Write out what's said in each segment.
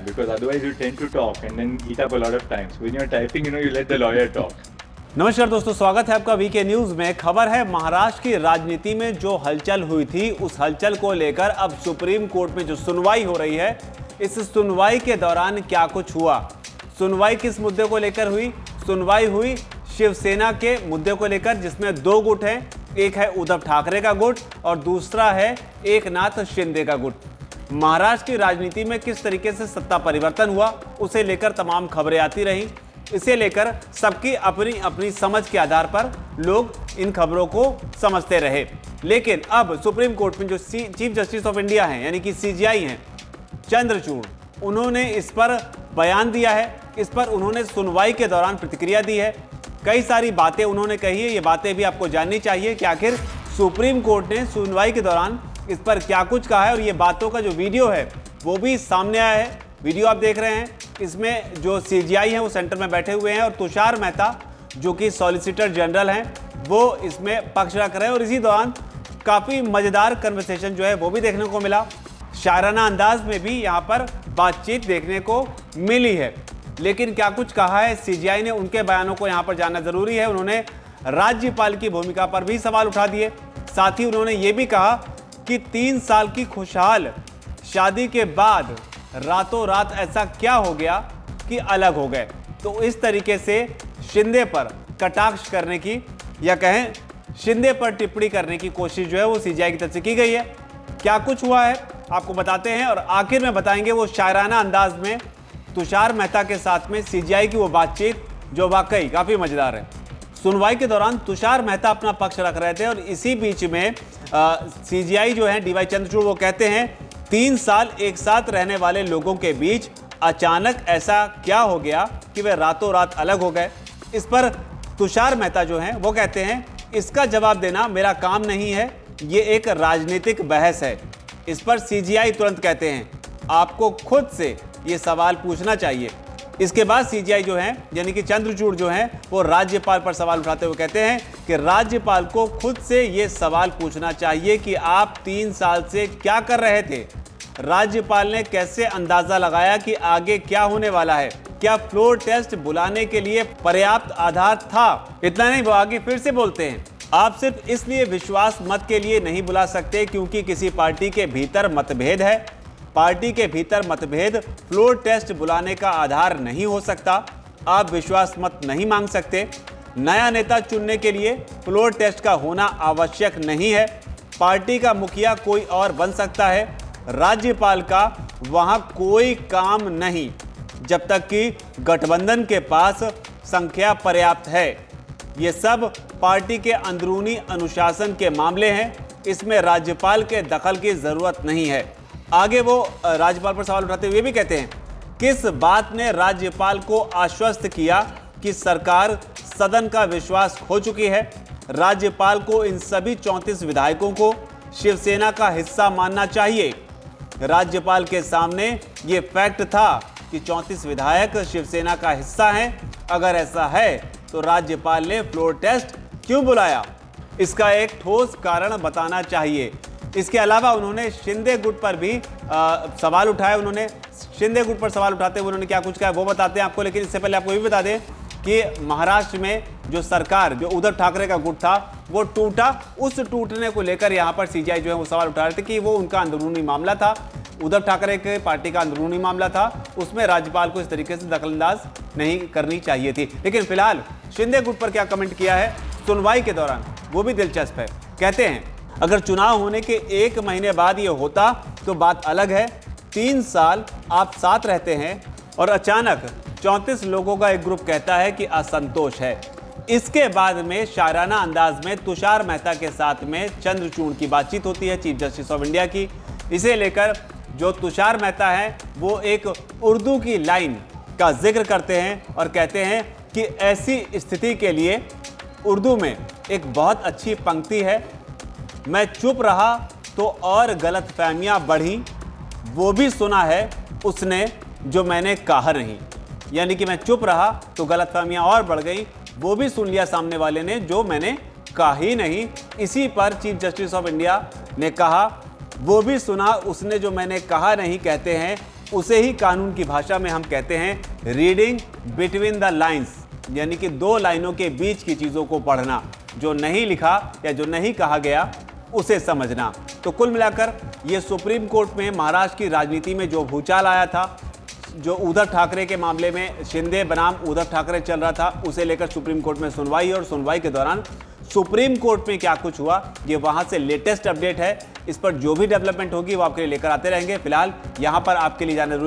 because otherwise you tend to talk and then eat up a lot of time. So when you're typing, you let the lawyer talk. नमस्कार दोस्तों, स्वागत है आपका VK news में। खबर है महाराष्ट्र की राजनीति में जो हलचल हुई थी, उस हलचल को लेकर अब सुप्रीम कोर्ट में जो सुनवाई हो रही है, इस सुनवाई के दौरान क्या कुछ हुआ। सुनवाई किस मुद्दे को लेकर हुई? सुनवाई हुई शिवसेना के मुद्दे को लेकर, जिसमें दो गुट हैं। एक है उद्धव ठाकरे का गुट और दूसरा है एकनाथ शिंदे का गुट। महाराष्ट्र की राजनीति में किस तरीके से सत्ता परिवर्तन हुआ, उसे लेकर तमाम खबरें आती रहीं। इसे लेकर सबकी अपनी अपनी समझ के आधार पर लोग इन खबरों को समझते रहे। लेकिन अब सुप्रीम कोर्ट में जो चीफ जस्टिस ऑफ इंडिया हैं, यानी कि सीजेआई हैं, चंद्रचूड़, उन्होंने इस पर बयान दिया है। इस पर उन्होंने सुनवाई के दौरान प्रतिक्रिया दी है। कई सारी बातें उन्होंने कही है। ये बातें भी आपको जाननी चाहिए कि आखिर सुप्रीम कोर्ट ने सुनवाई के दौरान इस पर क्या कुछ कहा है। और ये बातों का जो वीडियो है वो भी सामने आया है। वीडियो आप देख रहे हैं, इसमें जो सीजेआई हैं वो सेंटर में बैठे हुए हैं और तुषार मेहता जो कि सॉलिसिटर जनरल हैं, वो इसमें पक्ष रख रहे हैं। और इसी दौरान काफ़ी मज़ेदार कन्वर्सेशन जो है वो भी देखने को मिला। शायराना अंदाज में भी यहाँ पर बातचीत देखने को मिली है। लेकिन क्या कुछ कहा है सीजेआई ने, उनके बयानों को यहाँ पर जानना ज़रूरी है। उन्होंने राज्यपाल की भूमिका पर भी सवाल उठा दिए। साथ ही उन्होंने ये भी कहा कि 3 साल की खुशहाल शादी के बाद रातों रात ऐसा क्या हो गया कि अलग हो गए। तो इस तरीके से शिंदे पर कटाक्ष करने की, या कहें शिंदे पर टिप्पणी करने की कोशिश जो है वो सीजेआई की तरफ से की गई है। क्या कुछ हुआ है आपको बताते हैं और आखिर में बताएंगे वो शायराना अंदाज में तुषार मेहता के साथ में सीजेआई की वो बातचीत जो वाकई काफ़ी मज़ेदार है। सुनवाई के दौरान तुषार मेहता अपना पक्ष रख रहे थे और इसी बीच में सीजेआई जो है डीवाई चंद्रचूड़, वो कहते हैं 3 साल एक साथ रहने वाले लोगों के बीच अचानक ऐसा क्या हो गया कि वे रातों रात अलग हो गए। इस पर तुषार मेहता जो हैं वो कहते हैं, इसका जवाब देना मेरा काम नहीं है, ये एक राजनीतिक बहस है। इस पर सीजेआई तुरंत कहते हैं, आपको खुद से ये सवाल पूछना चाहिए। इसके बाद सीजेआई जो है, यानी कि चंद्रचूड़ जो हैं, वो राज्यपाल पर सवाल उठाते हुए कहते हैं कि राज्यपाल को खुद से ये सवाल पूछना चाहिए कि आप 3 साल से क्या कर रहे थे। राज्यपाल ने कैसे अंदाजा लगाया कि आगे क्या होने वाला है? क्या फ्लोर टेस्ट बुलाने के लिए पर्याप्त आधार था? इतना नहीं, वो आगे फिर से बोलते हैं, आप सिर्फ इसलिए विश्वास मत के लिए नहीं बुला सकते क्योंकि किसी पार्टी के भीतर मतभेद है। पार्टी के भीतर मतभेद फ्लोर टेस्ट बुलाने का आधार नहीं हो सकता। आप विश्वास मत नहीं मांग सकते। नया नेता चुनने के लिए फ्लोर टेस्ट का होना आवश्यक नहीं है। पार्टी का मुखिया कोई और बन सकता है। राज्यपाल का वहां कोई काम नहीं जब तक कि गठबंधन के पास संख्या पर्याप्त है। ये सब पार्टी के अंदरूनी अनुशासन के मामले हैं। इसमें राज्यपाल के दखल की जरूरत नहीं है। आगे वो राज्यपाल पर सवाल उठाते हुए भी कहते हैं, किस बात ने राज्यपाल को आश्वस्त किया कि सरकार सदन का विश्वास खो चुकी है? राज्यपाल को इन सभी 34 विधायकों को शिवसेना का हिस्सा मानना चाहिए। राज्यपाल के सामने ये फैक्ट था कि 34 विधायक शिवसेना का हिस्सा हैं। अगर ऐसा है तो राज्यपाल ने फ्लोर टेस्ट क्यों बुलाया? इसका एक ठोस कारण बताना चाहिए। इसके अलावा उन्होंने शिंदे गुट पर भी सवाल उठाए। उन्होंने शिंदे गुट पर सवाल उठाते हुए उन्होंने क्या कुछ कहा वो बताते हैं आपको। लेकिन इससे पहले आपको ये भी बता दें कि महाराष्ट्र में जो सरकार, जो उद्धव ठाकरे का गुट था, वो टूटा। उस टूटने को लेकर यहाँ पर सीजेआई जो है वो सवाल उठा रहे थे कि वो उनका अंदरूनी मामला था, उद्धव ठाकरे के पार्टी का अंदरूनी मामला था, उसमें राज्यपाल को इस तरीके से दखलंदाज नहीं करनी चाहिए थी। लेकिन फिलहाल शिंदे गुट पर क्या कमेंट किया है सुनवाई के दौरान, वो भी दिलचस्प है। कहते हैं, अगर चुनाव होने के 1 महीने बाद ये होता तो बात अलग है। 3 साल आप साथ रहते हैं और अचानक 34 लोगों का एक ग्रुप कहता है कि असंतोष है। इसके बाद में शायराना अंदाज में तुषार मेहता के साथ में चंद्रचूड़ की बातचीत होती है, चीफ जस्टिस ऑफ इंडिया की। इसे लेकर जो तुषार मेहता है वो एक उर्दू की लाइन का जिक्र करते हैं और कहते हैं कि ऐसी स्थिति के लिए उर्दू में एक बहुत अच्छी पंक्ति है, मैं चुप रहा तो और गलतफहमियां बढ़ी, वो भी सुना है उसने जो मैंने कहा नहीं। यानी कि मैं चुप रहा तो गलतफहमियां और बढ़ गई, वो भी सुन लिया सामने वाले ने जो मैंने कहा ही नहीं। इसी पर चीफ जस्टिस ऑफ इंडिया ने कहा, वो भी सुना उसने जो मैंने कहा नहीं। कहते हैं उसे ही कानून की भाषा में हम कहते हैं रीडिंग बिटवीन द लाइंस, यानी कि दो लाइनों के बीच की चीजों को पढ़ना, जो नहीं लिखा या जो नहीं कहा गया उसे समझना। तो कुल मिलाकर ये सुप्रीम कोर्ट में महाराष्ट्र की राजनीति में जो भूचाल आया था, जो उद्धव ठाकरे के मामले में शिंदे बनाम उद्धव ठाकरे चल रहा था, उसे लेकर सुप्रीम कोर्ट में सुनवाई, और सुनवाई के दौरान सुप्रीम कोर्ट में क्या कुछ हुआ ये वहां से लेटेस्ट अपडेट है। इस पर जो भी डेवलपमेंट होगी वो आपके लिए लेकर आते रहेंगे। फिलहाल यहां पर आपके लिए जानना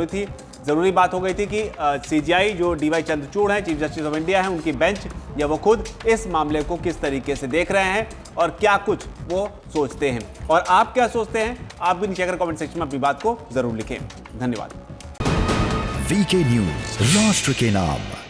जरूरी बात हो गई थी कि सीजीआई जो डीवाई चंद्रचूड़ हैं, चीफ जस्टिस ऑफ इंडिया हैं, उनकी बेंच या वो खुद इस मामले को किस तरीके से देख रहे हैं और क्या कुछ वो सोचते हैं, और आप क्या सोचते हैं आप भी नीचे अगर कमेंट सेक्शन में अपनी बात को जरूर लिखें। धन्यवाद। वीके न्यूज, राष्ट्र के नाम।